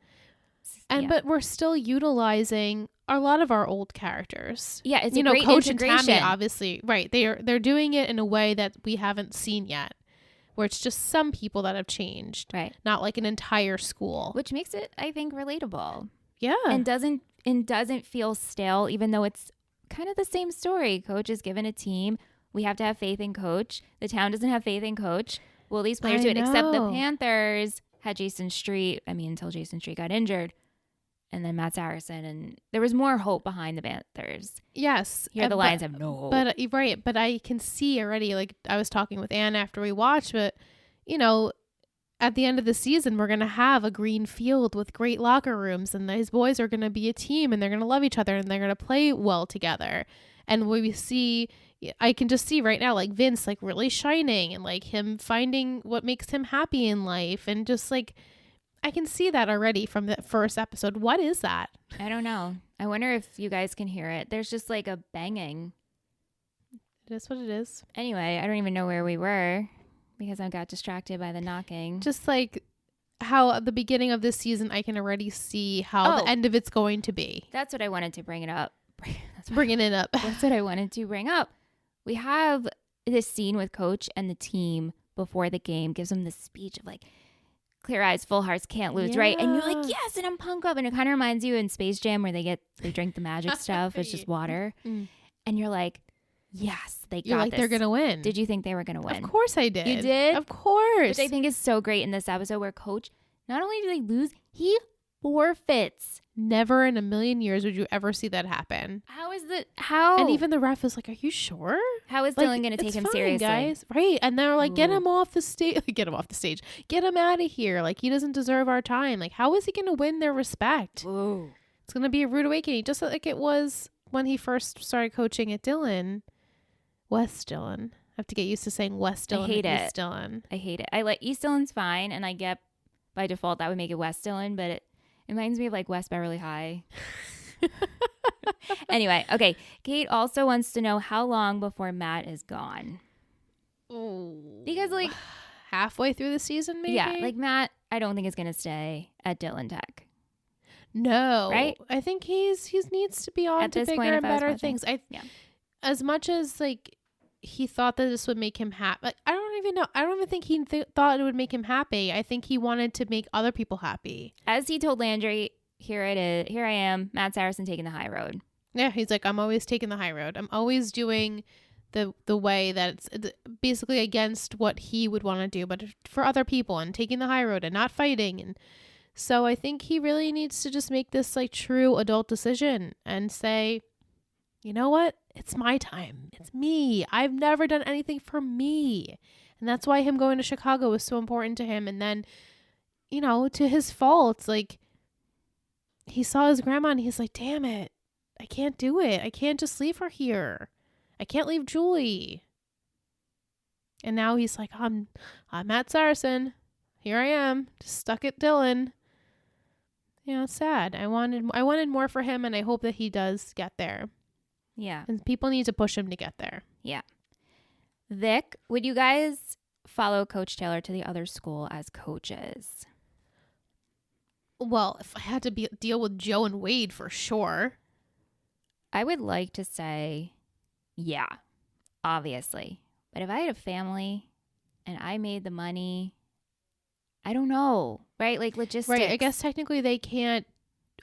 but we're still utilizing a lot of our old characters. Yeah, it's great Coach integration. And Tammy, obviously, right? They're doing it in a way that we haven't seen yet, where it's just some people that have changed, right? Not like an entire school, which makes it, I think, relatable. Yeah. And doesn't feel stale, even though it's kind of the same story. Coach is given a team. We have to have faith in coach. The town doesn't have faith in coach. Will these players do it? Except the Panthers had Jason Street. I mean, until Jason Street got injured. And then Matt Saracen. And there was more hope behind the Panthers. Yes. Here the Lions have no hope. But right. But I can see already, like I was talking with Ann after we watched, but, you know, at the end of the season, we're going to have a green field with great locker rooms. And these boys are going to be a team. And they're going to love each other. And they're going to play well together. And we see... I can just see right now, like Vince, like really shining and like him finding what makes him happy in life. And just like, I can see that already from the first episode. What is that? I don't know. I wonder if you guys can hear it. There's just like a banging. It is what it is. Anyway, I don't even know where we were because I got distracted by the knocking. Just like how at the beginning of this season, I can already see how the end of it's going to be. That's what I wanted to bring it up. Bringing it up. That's what I wanted to bring up. We have this scene with coach and the team before the game, gives them this speech of like, clear eyes, full hearts, can't lose, right? And you're like, yes, and I'm pumped up. And it kind of reminds you in Space Jam where they drink the magic stuff. It's just water. And you're like, yes, they got this. They're going to win. Did you think they were going to win? Of course I did. You did? Of course. Which I think is so great in this episode where coach, not only do they lose, he forfeits. Never in a million years would you ever see that happen. How? And even the ref is like, are you sure? How is Dillon going to take him seriously? Guys? Right. And they're like, get him off the stage. Get him off the stage. Get him out of here. Like, he doesn't deserve our time. Like, how is he going to win their respect? Ooh. It's going to be a rude awakening. Just like it was when he first started coaching at Dillon. West Dillon. I have to get used to saying West Dillon. I hate it. East Dillon. I hate it. I like East Dillon's fine. And I get by default that would make it West Dillon. But it reminds me of like West Beverly High. Anyway, okay. Kate also wants to know how long before Matt is gone. Ooh. Because like halfway through the season, maybe? Yeah, like Matt, I don't think is going to stay at Dillon Tech. No. Right? I think he needs to be on to bigger and better things. As much as like he thought that this would make him happy. Like, I don't even know. I don't even think he thought it would make him happy. I think he wanted to make other people happy. As he told Landry, here it is. Here I am, Matt Saracen taking the high road. Yeah, he's like, I'm always taking the high road. I'm always doing the way that's basically against what he would want to do, but for other people and taking the high road and not fighting. And so I think he really needs to just make this like true adult decision and say, you know what? It's my time. It's me. I've never done anything for me. And that's why him going to Chicago was so important to him. And then, you know, to his fault, like he saw his grandma and he's like, damn it. I can't do it. I can't just leave her here. I can't leave Julie. And now he's like, I'm Matt Saracen. Here I am, just stuck at Dillon. Yeah, it's sad. I wanted more for him, and I hope that he does get there. Yeah. And people need to push him to get there. Yeah. Vic, would you guys follow Coach Taylor to the other school as coaches? Well, if I had to deal with Joe and Wade, for sure. I would like to say, yeah, obviously. But if I had a family and I made the money, I don't know, right? Like logistics. Right. I guess technically they can't.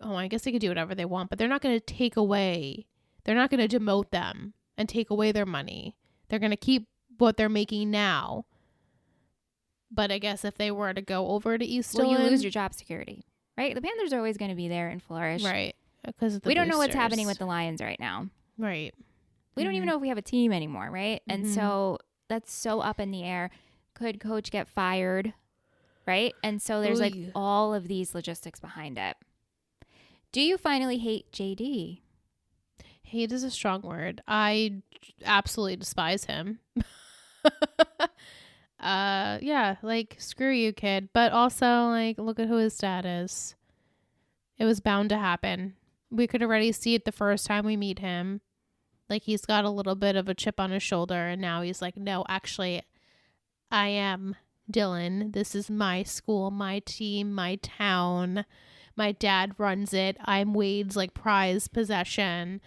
Oh, I guess they could do whatever they want, but they're not going to take away. They're not going to demote them and take away their money. They're going to keep what they're making now. But I guess if they were to go over to East Dillon, you lose your job security, right? The Panthers are always going to be there and flourish. Right. Because we don't know what's happening with the Lions right now. Right. We don't even know if we have a team anymore, right? Mm-hmm. And so that's so up in the air. Could coach get fired? Right? And so there's like all of these logistics behind it. Do you finally hate JD? Hate is a strong word. I absolutely despise him. Yeah, like screw you, kid. But also like look at who his dad is. It was bound to happen. We could already see it the first time we meet him. Like he's got a little bit of a chip on his shoulder and now he's like, no, actually, I am Dillon. This is my school, my team, my town. My dad runs it. I'm Wade's like prized possession.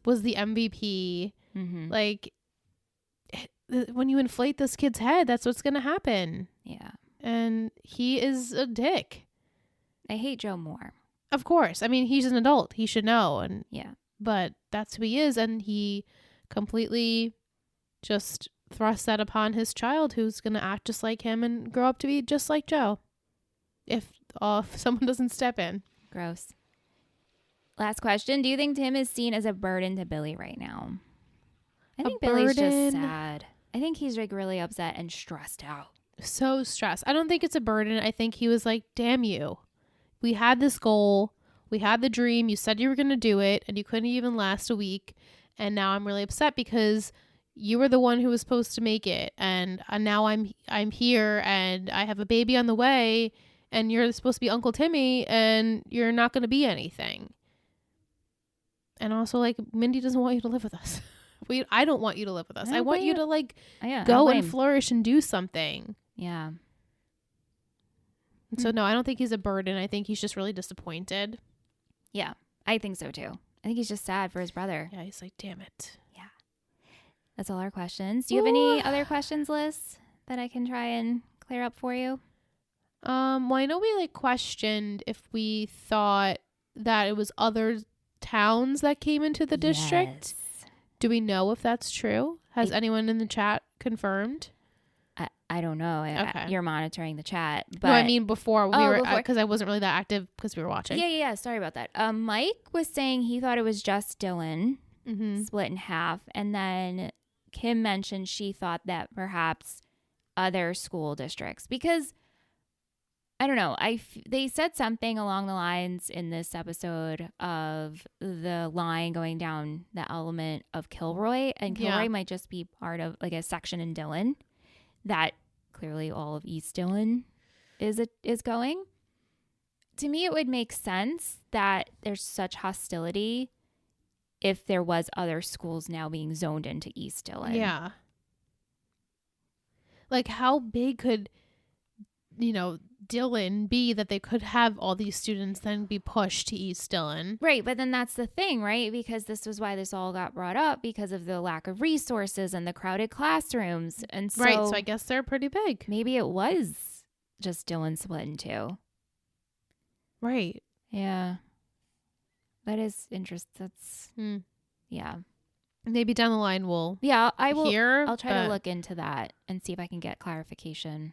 Was the MVP. Mm-hmm. Like when you inflate this kid's head, that's what's going to happen. Yeah. And he is a dick. I hate Joe more. Of course. I mean, he's an adult. He should know. And Yeah. but that's who he is. And he completely just thrust that upon his child, who's going to act just like him and grow up to be just like Joe. If someone doesn't step in. Gross. Last question. Do you think Tim is seen as a burden to Billy right now? I think Billy's just sad. I think he's like really upset and stressed out. So stressed. I don't think it's a burden. I think he was like, damn you. We had this goal. We had the dream. You said you were going to do it and you couldn't even last a week. And now I'm really upset because you were the one who was supposed to make it. And now I'm here and I have a baby on the way and you're supposed to be Uncle Timmy and you're not going to be anything. And also, like, Mindy doesn't want you to live with us. I don't want you to live with us. I want you to, like, go and flourish and do something. Yeah. So, no, I don't think he's a burden. I think he's just really disappointed. Yeah, I think so, too. I think he's just sad for his brother. Yeah, he's like, damn it. Yeah. That's all our questions. Do you have any other questions, Liz, that I can try and clear up for you? Well, I know we, like, questioned if we thought that it was other towns that came into the district. Yes. Do we know if that's true? Has anyone in the chat confirmed? I don't know. Okay. You're monitoring the chat. But no, I mean before we were, because I wasn't really that active because we were watching. Yeah. Sorry about that. Mike was saying he thought it was just Dillon split in half. And then Kim mentioned she thought that perhaps other school districts, because I don't know. They said something along the lines in this episode of the line going down the element of Kilroy, and Kilroy might just be part of like a section in Dillon that clearly all of East Dillon is going. To me, it would make sense that there's such hostility if there was other schools now being zoned into East Dillon. Yeah. Like, how big could, Dillon be that they could have all these students then be pushed to East Dillon? Right, but then that's the thing, right? Because this was why this all got brought up, because of the lack of resources and the crowded classrooms. And so, right, so I guess they're pretty big. Maybe it was just Dillon split in two. Right. Yeah. That is interesting. That's yeah. Maybe down the line we'll I will hear. I'll try to look into that and see if I can get clarification.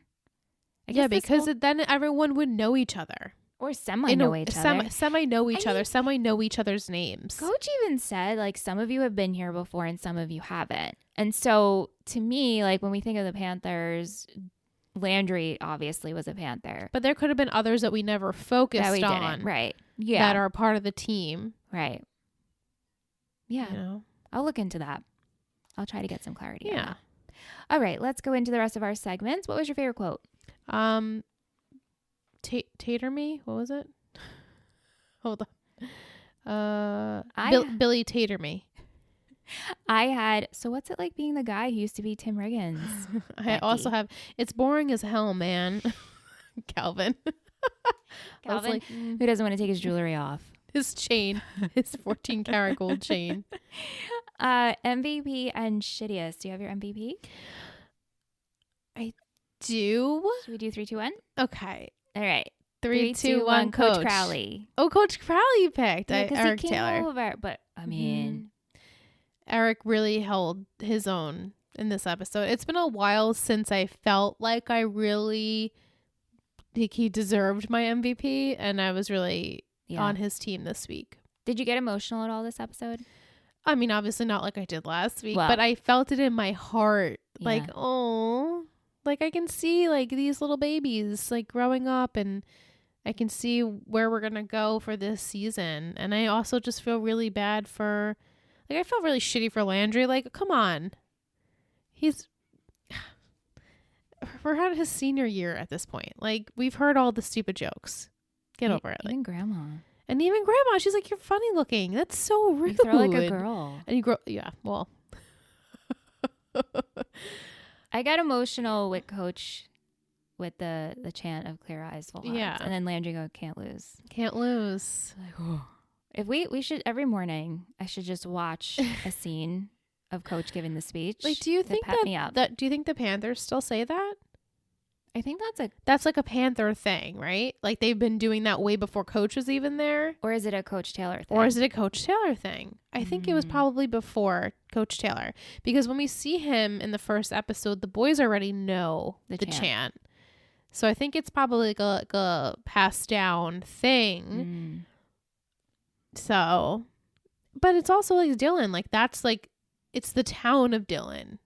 Yeah, because then everyone would know each other. Or semi know each other. Semi know each other. Semi know each other's names. Coach even said, like, some of you have been here before and some of you haven't. And so, to me, like, when we think of the Panthers, Landry obviously was a Panther. But there could have been others that we never focused on. Didn't. Right. Yeah. That are part of the team. Right. Yeah. I'll look into that. I'll try to get some clarity. Yeah. All right. Let's go into the rest of our segments. What was your favorite quote? Tater me? What was it? Hold on. Billy Tater me. I had, so what's it like being the guy who used to be Tim Riggins? I also have, it's boring as hell, man. Calvin. Calvin, like, who doesn't want to take his jewelry off? His chain, his 14 karat gold chain. MVP and shittiest. Do you have your MVP? I do. Should we do 3, 2, 1? Okay. All right. 3, 2, 1, Coach Crowley. Oh, Coach Crowley you picked. Yeah, Eric he came Taylor. Over, but I mean, Eric really held his own in this episode. It's been a while since I felt like I really think he deserved my MVP, and I was really on his team this week. Did you get emotional at all this episode? I mean, obviously not like I did last week, but I felt it in my heart. Like, oh, like I can see like these little babies like growing up, and I can see where we're going to go for this season. And I also just feel really bad for, like, I felt really shitty for Landry. Like, come on. We're at his senior year at this point. Like, we've heard all the stupid jokes. Get over it. Even grandma. And even grandma, she's like, you're funny looking. That's so rude. You throw like a girl. And you grow, yeah, well. I got emotional with Coach with the chant of clear eyes, full hearts. Yeah. And then Landry go, can't lose. Can't lose. Like, oh. If we should, every morning, I should just watch a scene of Coach giving the speech. Like, do you think pep me up. do you think the Panthers still say that? I think That's like a Panther thing, right? Like they've been doing that way before Coach was even there. Or is it a Coach Taylor thing? Or is it a Coach Taylor thing? I think it was probably before Coach Taylor. Because when we see him in the first episode, the boys already know the chant. So I think it's probably like a passed down thing. So, but it's also like Dillon. Like that's like, it's the town of Dillon.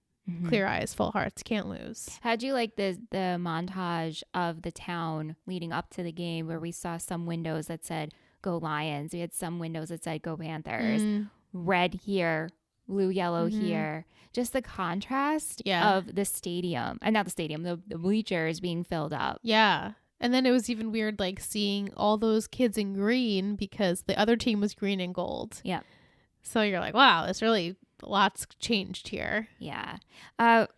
Clear eyes, full hearts, can't lose. How'd you like the montage of the town leading up to the game where we saw some windows that said "Go Lions"? We had some windows that said "Go Panthers." Red here, blue, yellow here. Just the contrast of the stadium, and not the stadium, the bleachers being filled up. Yeah. And then it was even weird, like seeing all those kids in green because the other team was green and gold. Yeah. So you're like, wow, it's really lots changed here. Yeah. Back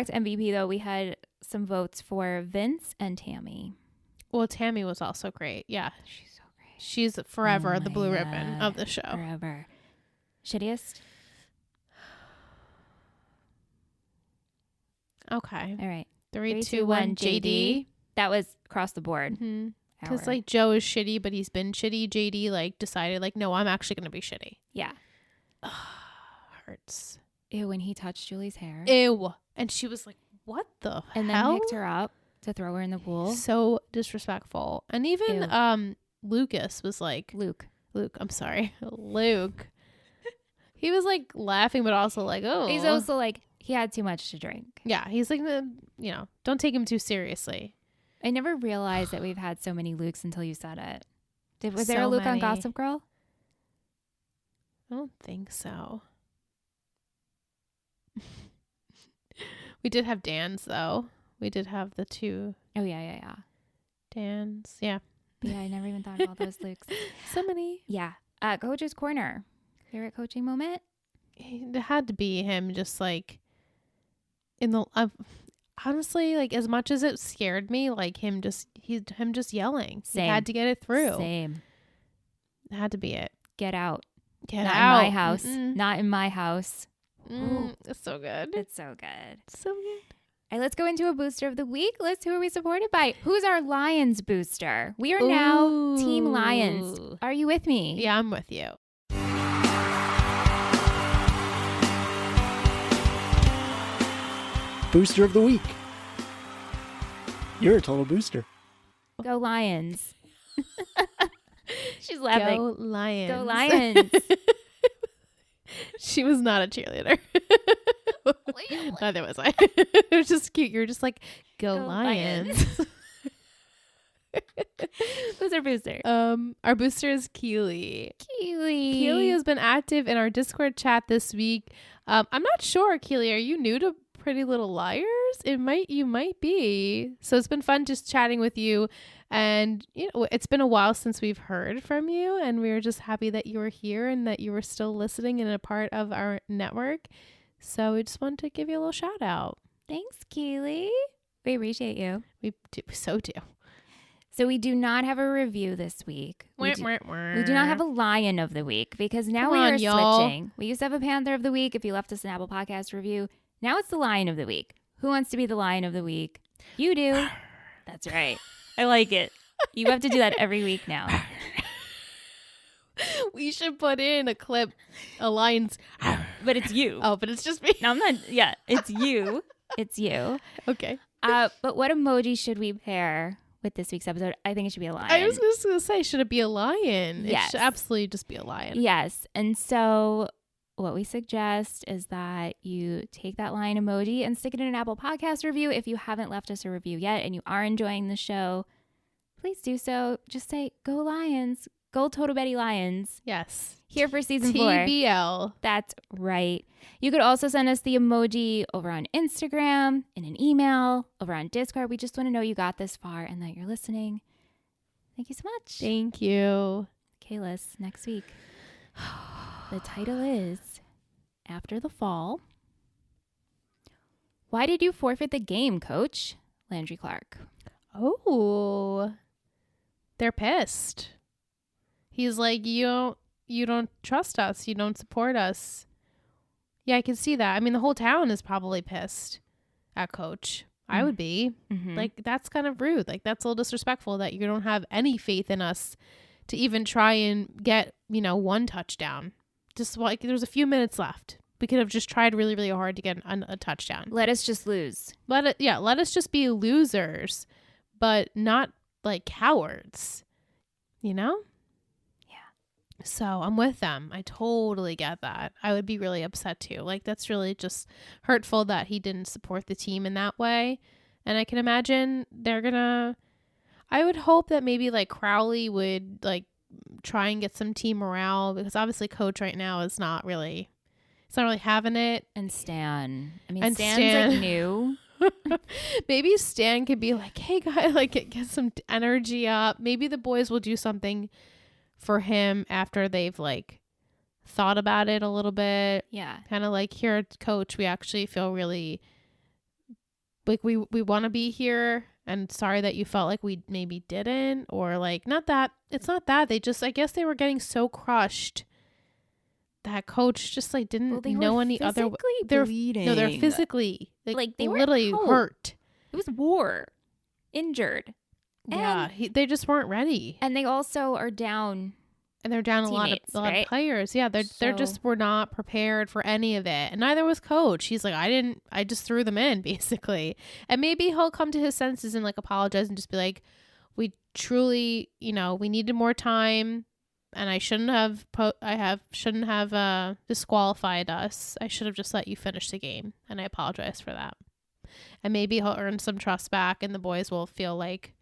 to MVP though, we had some votes for Vince and Tammy. Well, Tammy was also great. Yeah. She's so great. She's forever the blue ribbon of the show. Forever. Shittiest? Okay. All right. 3, 2, 1, JD. That was across the board. Because like Joe is shitty, but he's been shitty. JD like decided like, no, I'm actually going to be shitty. Yeah. Hurts. Ew, when he touched Julie's hair. Ew. And she was like, what the hell? And then picked her up to throw her in the pool. So disrespectful. And even Lucas was like, Luke, I'm sorry. Luke. He was like laughing, but also like, oh. He's also like, he had too much to drink. Yeah. He's like, don't take him too seriously. I never realized that we've had so many Lukes until you said it. Was there a Luke on Gossip Girl? I don't think so. We did have Dan's though. We did have the 2. Oh yeah. Dan's. Yeah. Yeah, I never even thought about those Lukes. So many. Yeah. Coach's Corner. Favorite coaching moment? It had to be him just like in the honestly, like as much as it scared me, like him just yelling. Same. He had to get it through. Same. It had to be it. Get out. Get Not out. in my house. Not in my house. It's so good. It's so good. So good. All right, let's go into a booster of the week. Who are we supported by? Who's our Lions booster? We are now Team Lions. Are you with me? Yeah, I'm with you. Booster of the week. You're a total booster. Go Lions. She's laughing. Go Lions. Go Lions. She was not a cheerleader. Neither was I. It was just cute. You're just like, go Lions. Who's our booster? Our booster is Keely. Keely has been active in our Discord chat this week. I'm not sure, Keely, are you new to Pretty Little Liars? You might be. So it's been fun just chatting with you, and it's been a while since we've heard from you, and we were just happy that you were here and that you were still listening and a part of our network. So we just wanted to give you a little shout out. Thanks, Keely. We appreciate you. We do. So we do not have a review this week. We do not have a Lion of the week because now we are switching. We used to have a Panther of the week if you left us an Apple Podcast review. Now it's the Lion of the week. Who wants to be the Lion of the week? You do. That's right. I like it. You have to do that every week now. We should put in a clip, a lion's. But it's you. Oh, but it's just me. No, I'm not. Yeah, it's you. It's you. Okay. But what emoji should we pair with this week's episode? I think it should be a lion. I was just going to say, should it be a lion? Yes. It should absolutely just be a lion. Yes. And so what we suggest is that you take that lion emoji and stick it in an Apple Podcast review. If you haven't left us a review yet and you are enjoying the show, please do so. Just say, go Lions. Go Total Betty Lions. Yes. Here for season 4. TBL. That's right. You could also send us the emoji over on Instagram, in an email, over on Discord. We just want to know you got this far and that you're listening. Thank you so much. Thank you. Okay, Liz, next week. The title is After the Fall. Why did you forfeit the game, Coach? Landry Clark. Oh, they're pissed. He's like, you don't trust us. You don't support us. Yeah, I can see that. I mean, the whole town is probably pissed at Coach. I would be. Mm-hmm. Like, that's kind of rude. Like, that's a little disrespectful that you don't have any faith in us to even try and get, one touchdown. Just like there's a few minutes left. We could have just tried really, really hard to get a touchdown. Let us just lose. Let us just be losers, but not like cowards, Yeah. So I'm with them. I totally get that. I would be really upset too. Like, that's really just hurtful that he didn't support the team in that way. And I can imagine I would hope that maybe like Crowley would like try and get some team morale, because obviously coach right now is not really having it. And Stan. I mean, And Stan's Stan. like new. Maybe Stan could be like, hey guys, like get some energy up. Maybe the boys will do something for him after they've like thought about it a little bit. Yeah. Kind of like, here, coach, we actually feel really like we want to be here, and sorry that you felt like we maybe didn't, or like, not that it's not that they just, I guess they were getting so crushed that coach just like didn't know any other. They're bleeding. No, they're physically like they were literally hurt. It was war, injured. Yeah, they just weren't ready, And they also are down. and they're down a lot right? of players. Yeah, they're just were not prepared for any of it, and neither was coach. He's like, I just threw them in basically, and maybe he'll come to his senses and like apologize and just be like, we truly, we needed more time. And I shouldn't have disqualified us. I should have just let you finish the game, and I apologize for that. And maybe he'll earn some trust back, and the boys will feel like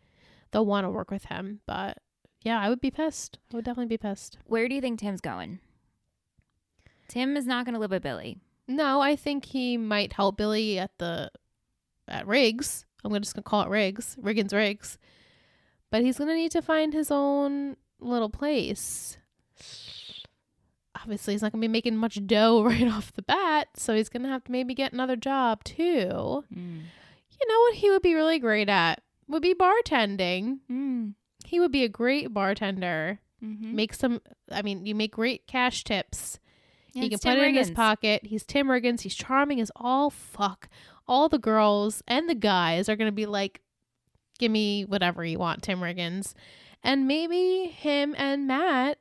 they'll want to work with him. But yeah, I would be pissed. I would definitely be pissed. Where do you think Tim's going? Tim is not going to live with Billy. No, I think he might help Billy at Riggs. I'm just gonna call it Riggins. But he's gonna need to find his own little place. Obviously, he's not gonna be making much dough right off the bat, so he's gonna have to maybe get another job too. You know what he would be really great at would be bartending. He would be a great bartender. You make great cash tips. Yeah, he can put it in his pocket. He's Tim Riggins. He's charming as all fuck. All the girls and the guys are gonna be like, give me whatever you want, Tim Riggins. And maybe him and Matt.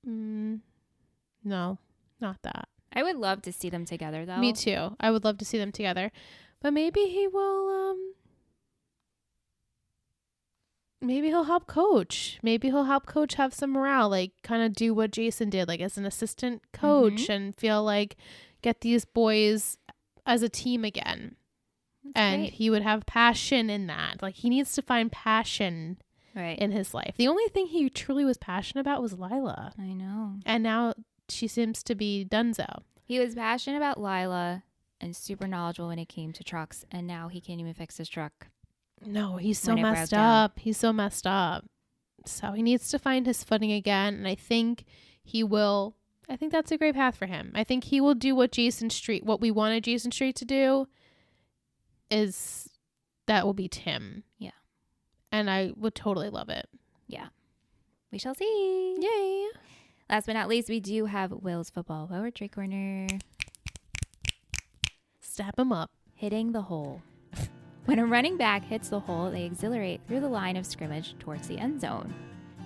No, not that. I would love to see them together, though. Me too. I would love to see them together. But maybe he will, maybe he'll help coach. Maybe he'll help coach have some morale, like kind of do what Jason did, like as an assistant coach, and feel like get these boys as a team again. That's great. He would have passion in that. Like, he needs to find passion in his life. The only thing he truly was passionate about was Lila. I know. And now she seems to be donezo. He was passionate about Lila and super knowledgeable when it came to trucks, and now he can't even fix his truck. No, he's so messed up. He's so messed up. So he needs to find his footing again, and I think he will. I think that's a great path for him. I think he will do what we wanted Jason Street to do, is that will be Tim. Yeah. And I would totally love it. Yeah. We shall see. Yay. Last but not least, we do have Will's football poetry corner. Step him up. Hitting the hole. When a running back hits the hole, they exhilarate through the line of scrimmage towards the end zone.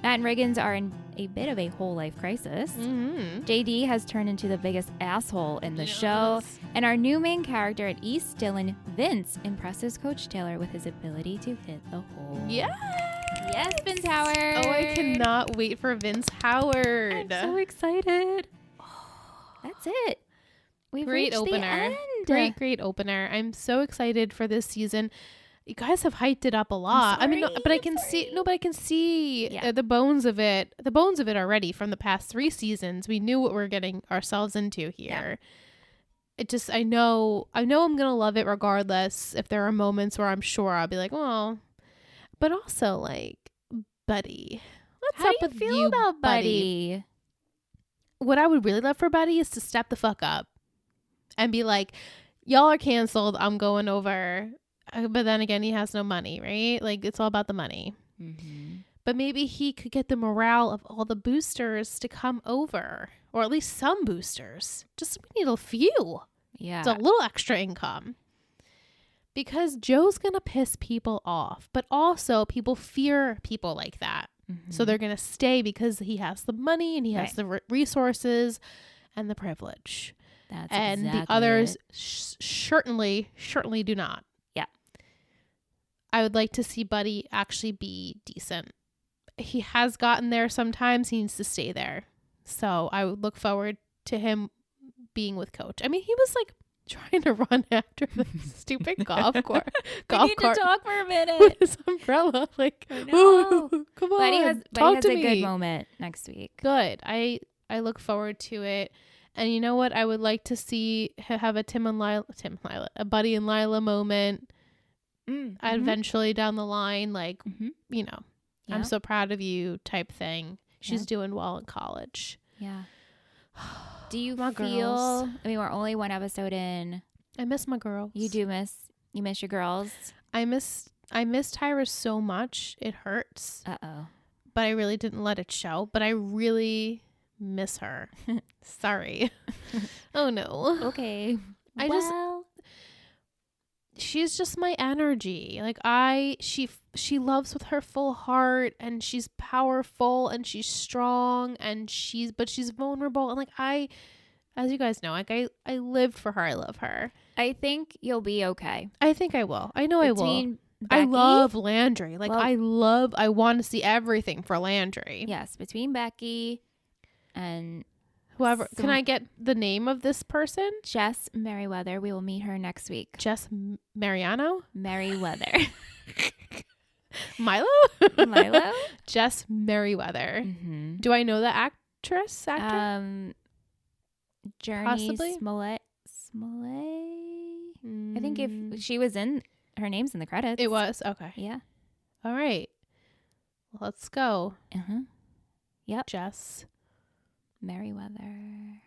Matt and Riggins are in a bit of a whole life crisis. JD has turned into the biggest asshole in the show. And our new main character at East Dillon, Vince, impresses Coach Taylor with his ability to hit the hole. Yeah. Yes, Vince Howard. Oh, I cannot wait for Vince Howard. I'm so excited. That's it. We've Great reached opener. The end. Great opener. I'm so excited for this season. You guys have hyped it up a lot. But I can see the bones of it. The bones of it already from the past 3 seasons. We knew what we're getting ourselves into here. Yeah. I know I'm going to love it regardless. If there are moments where I'm sure I'll be like, oh, but also like, Buddy, what's up with you? How do you feel about Buddy? What I would really love for Buddy is to step the fuck up and be like, y'all are canceled. I'm going over. But then again, he has no money, right? Like, it's all about the money. But maybe he could get the morale of all the boosters to come over, or at least some boosters. We need a few. Yeah. It's a little extra income. Because Joe's going to piss people off, but also people fear people like that. Mm-hmm. So they're going to stay because he has the money and he has the resources and the privilege. And the others certainly do not. Yeah. I would like to see Buddy actually be decent. He has gotten there sometimes. He needs to stay there. So I would look forward to him being with Coach. I mean, he was like trying to run after the stupid golf cart. We need to talk for a minute. With his umbrella. Like, ooh, come on. Buddy has a good moment next week. Good. I look forward to it. And you know what? I would like to see have a a Buddy and Lila moment. Eventually down the line, like, you know, I'm so proud of you type thing. She's doing well in college. Yeah. Do you feel, I mean, we're only one episode in. I miss my girls. You miss your girls? I miss Tyra so much. It hurts. Uh-oh. But I really didn't let it show. But I really miss her. Sorry. Oh no. Okay. She's just my energy. Like she loves with her full heart, and she's powerful and she's strong and she's vulnerable, and like as you guys know, like I lived for her. I love her. I think you'll be okay. I think I will. I know I will. I love Landry. Like I want to see everything for Landry. Yes, between Becky and whoever. Can I get the name of this person? Jess Merriweather. We will meet her next week. Jess Mariano? Merriweather. Milo? Jess Merriweather. Mm-hmm. Do I know the actor? Journey Possibly? Smollett. I think if she was in, her name's in the credits. It was? Okay. Yeah. All right. Let's go. Uh-huh. Yep. Jess Merriweather.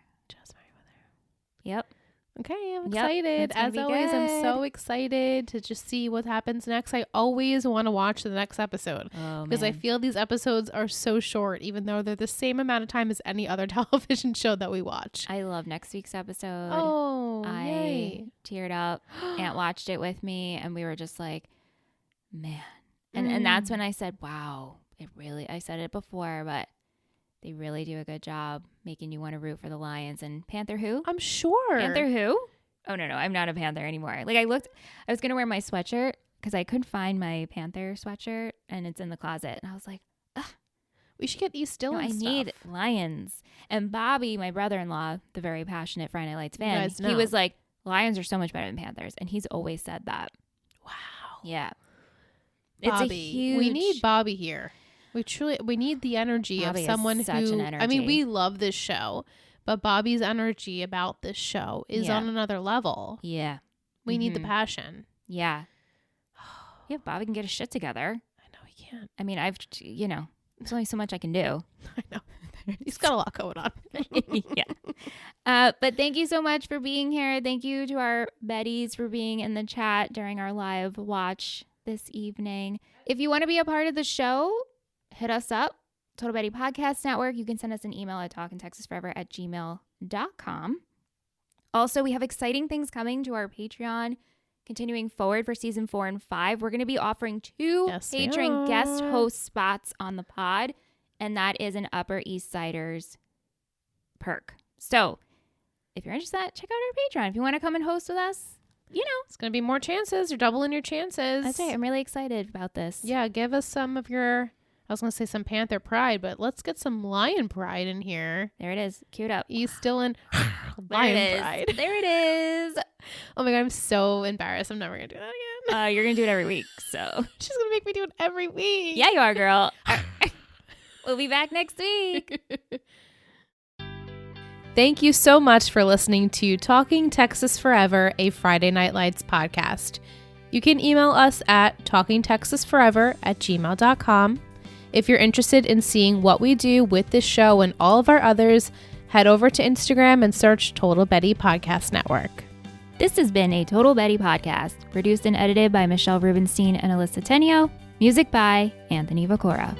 Yep. Okay, I'm excited. As always, I'm so excited to just see what happens next. I always want to watch the next episode because I feel these episodes are so short, even though they're the same amount of time as any other television show that we watch. I love next week's episode. Oh, I teared up. Aunt watched it with me, and we were just like, man. And that's when I said, wow, I said it before, but they really do a good job making you want to root for the Lions. And Panther who? I'm sure. Panther who? Oh, no, I'm not a Panther anymore. Like I was going to wear my sweatshirt because I couldn't find my Panther sweatshirt and it's in the closet. And I was like, ugh. We should get East Dillon stuff. I need Lions. And Bobby, my brother-in-law, the very passionate Friday Night Lights fan, he was like, Lions are so much better than Panthers. And he's always said that. Wow. Yeah. Bobby. We need Bobby here. We need the energy Bobby of someone is such who, an energy. I mean, we love this show, but Bobby's energy about this show is on another level. Yeah. We need the passion. Yeah. Yeah, Bobby can get his shit together. I know he can. I mean, there's only so much I can do. I know. He's got a lot going on. Yeah. But thank you so much for being here. Thank you to our Bettys for being in the chat during our live watch this evening. If you want to be a part of the show, hit us up, Total Betty Podcast Network. You can send us an email at talkintexasforever@gmail.com. Also, we have exciting things coming to our Patreon continuing forward for season 4 and 5. We're going to be offering 2 patron guest host spots on the pod, and that is an Upper East Siders perk. So if you're interested, check out our Patreon. If you want to come and host with us, it's going to be more chances. You're doubling your chances. That's right. I'm really excited about this. Yeah, give us some of your... I was going to say some Panther pride, but let's get some Lion pride in here. There it is. Queued up. East Dillon Lion pride. There it is. Oh my God, I'm so embarrassed. I'm never going to do that again. You're going to do it every week. So she's going to make me do it every week. Yeah, you are, girl. We'll be back next week. Thank you so much for listening to Talking Texas Forever, a Friday Night Lights podcast. You can email us at talkingtexasforever@gmail.com. If you're interested in seeing what we do with this show and all of our others, head over to Instagram and search Total Betty Podcast Network. This has been a Total Betty podcast, produced and edited by Michelle Rubenstein and Alyssa Tenio. Music by Anthony Vacora.